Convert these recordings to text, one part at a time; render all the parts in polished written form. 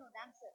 ஆடணும் டான்ஸ்.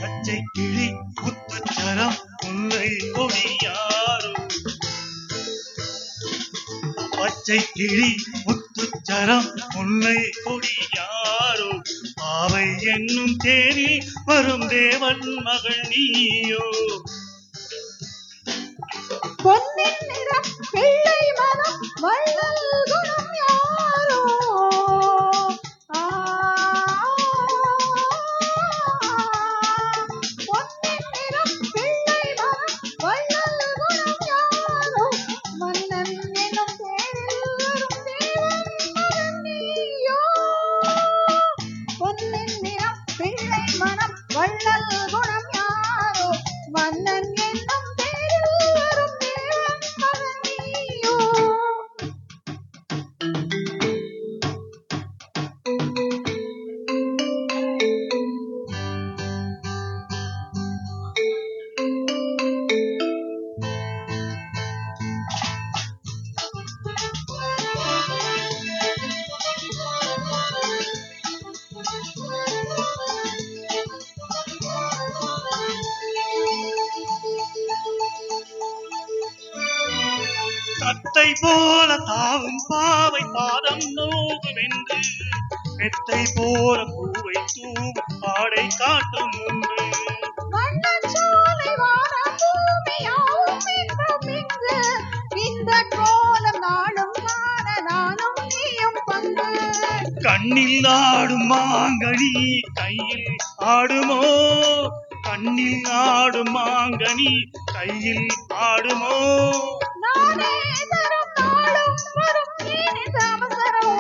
பச்சை கிளி முத்துச்சரம் முல்லை கொடியாரோ, பச்சை கிளி முத்துச்சரம் முல்லை கொடியாரோ, பாவை என்னும் தேரில் வரும் தேவன் மகள் நீயோ. பொன்னின் நிறம் பிள்ளை மனம் வள்ளல் குணம் யாரோ. பொன்னின் நிறம் பிள்ளை மனம் வள்ளல் குணம் யாரோ, மன்னன் எனும் தேரில் வரும் தேவன் மகன் நீயோ. பொன்னின் நிறம் பிள்ளை மனம் வள்ளல் குணம் யாரோ, மன்னன் என்னும் தேரில் வரும் தேவன் மகன் நீயோ. தத்தை போல தாவும் பாவை பாதம் நோகுமென்று, மெத்தை போல பூவை தூவும் ஆடை காட்டும் உண்டு. வண்ணச்சோலை வானம் பூமியாவும் என்றும் இங்கு, இந்த கோலம் நாளும் காண நானும் நீயும் பங்கு. கண்ணில் ஆடும் மாங்கனி கையில் ஆடுமோ, கண்ணில் ஆடும் மாங்கனி கையில் ஆடுமோ. நானே தரும் நாளும் வரும் ஏனிது அவசரமோ.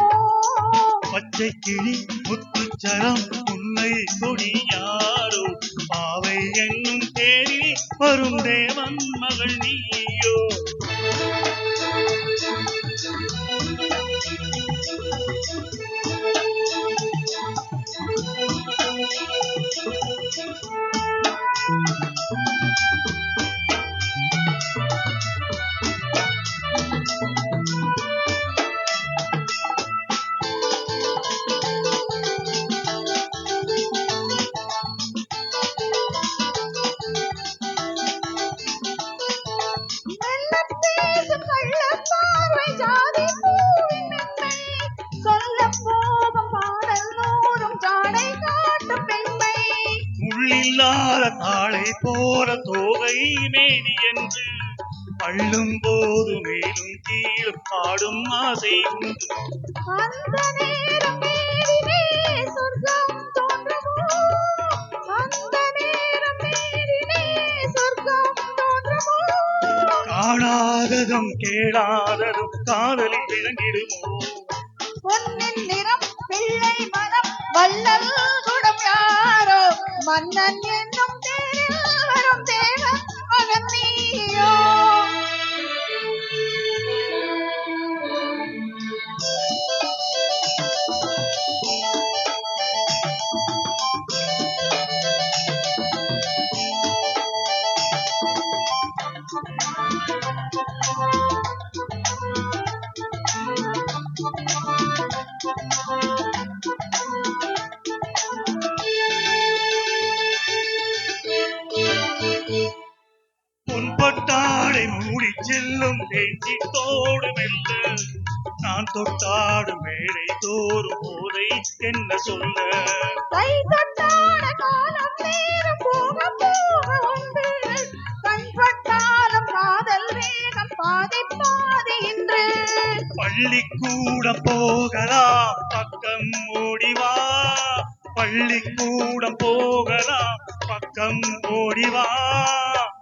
பச்சை கிளி முத்துச்சரம் முல்லை கொடியாரோ, பாவை என்னும் தேரில் வரும் தேவன் மகள் நீயோ. மெல்லப் பேசும் கள்ளப் பார்வை ஜாதி பூவின் மென்மை, சொல்லப் போகும் பாடல் நூறும் ஜாடை காட்டும் பெண்மை. முள்ளில்லாத தாளை போல தோகை மேனி என்று, பள்ளும் போது மேலும் கீழும் பாடும் ஆசை உண்டு. அந்த நேரம் நேரிலே சொர்க்கம் தோன்றுமோ, அந்த நேரம் நேரிலே சொர்க்கம் தோன்றுமோ. காணாததும் கேளாததும் காதலில் விளங்கிடுமோ. பொன்னின் நிறம் பிள்ளை மனம் வள்ளல் குணம் யாரோ, மன்னன் என்னும் தேரில் வரும் தேவன் மகன் நீயோ. பொன்பட்டாடை மூடி செல்லும் நெஞ்சித்தோடு மெல்ல, நான் தொட்டாடும் மேடை தோறும் போதை என்ன சொல்ல. கை தொட்டாட காலம் நேரம் போக போக உண்டு, கண் பட்டாலும் காதல் வேகம் பாதி பாதி இன்று. பள்ளிக்கூடம் போகலாம் பக்கம் ஓடிவா, பள்ளிக்கூடம் போகலாம் பக்கம் ஓடிவா.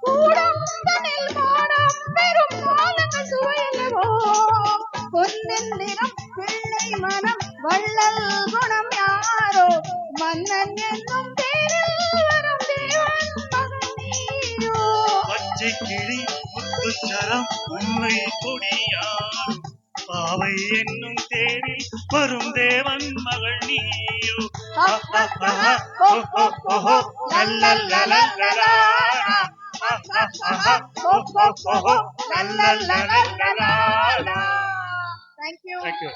கூடங்களில் மாடம் பெரும் காலங்கள் சுவையல்லவோ, பொன்னின் நிறம் மனம் வள்ளல் குணம் யாரோ மன்னன் என்னும் தேரில் வரும் தேவன் மகன் நீயோ. பச்சை கிளி முத்துச்சரம் உண்மை கொடியார் பாவை என்னும் தேரில் வரும் தேவன் மகள் நீயோ. Thank you. Thank you.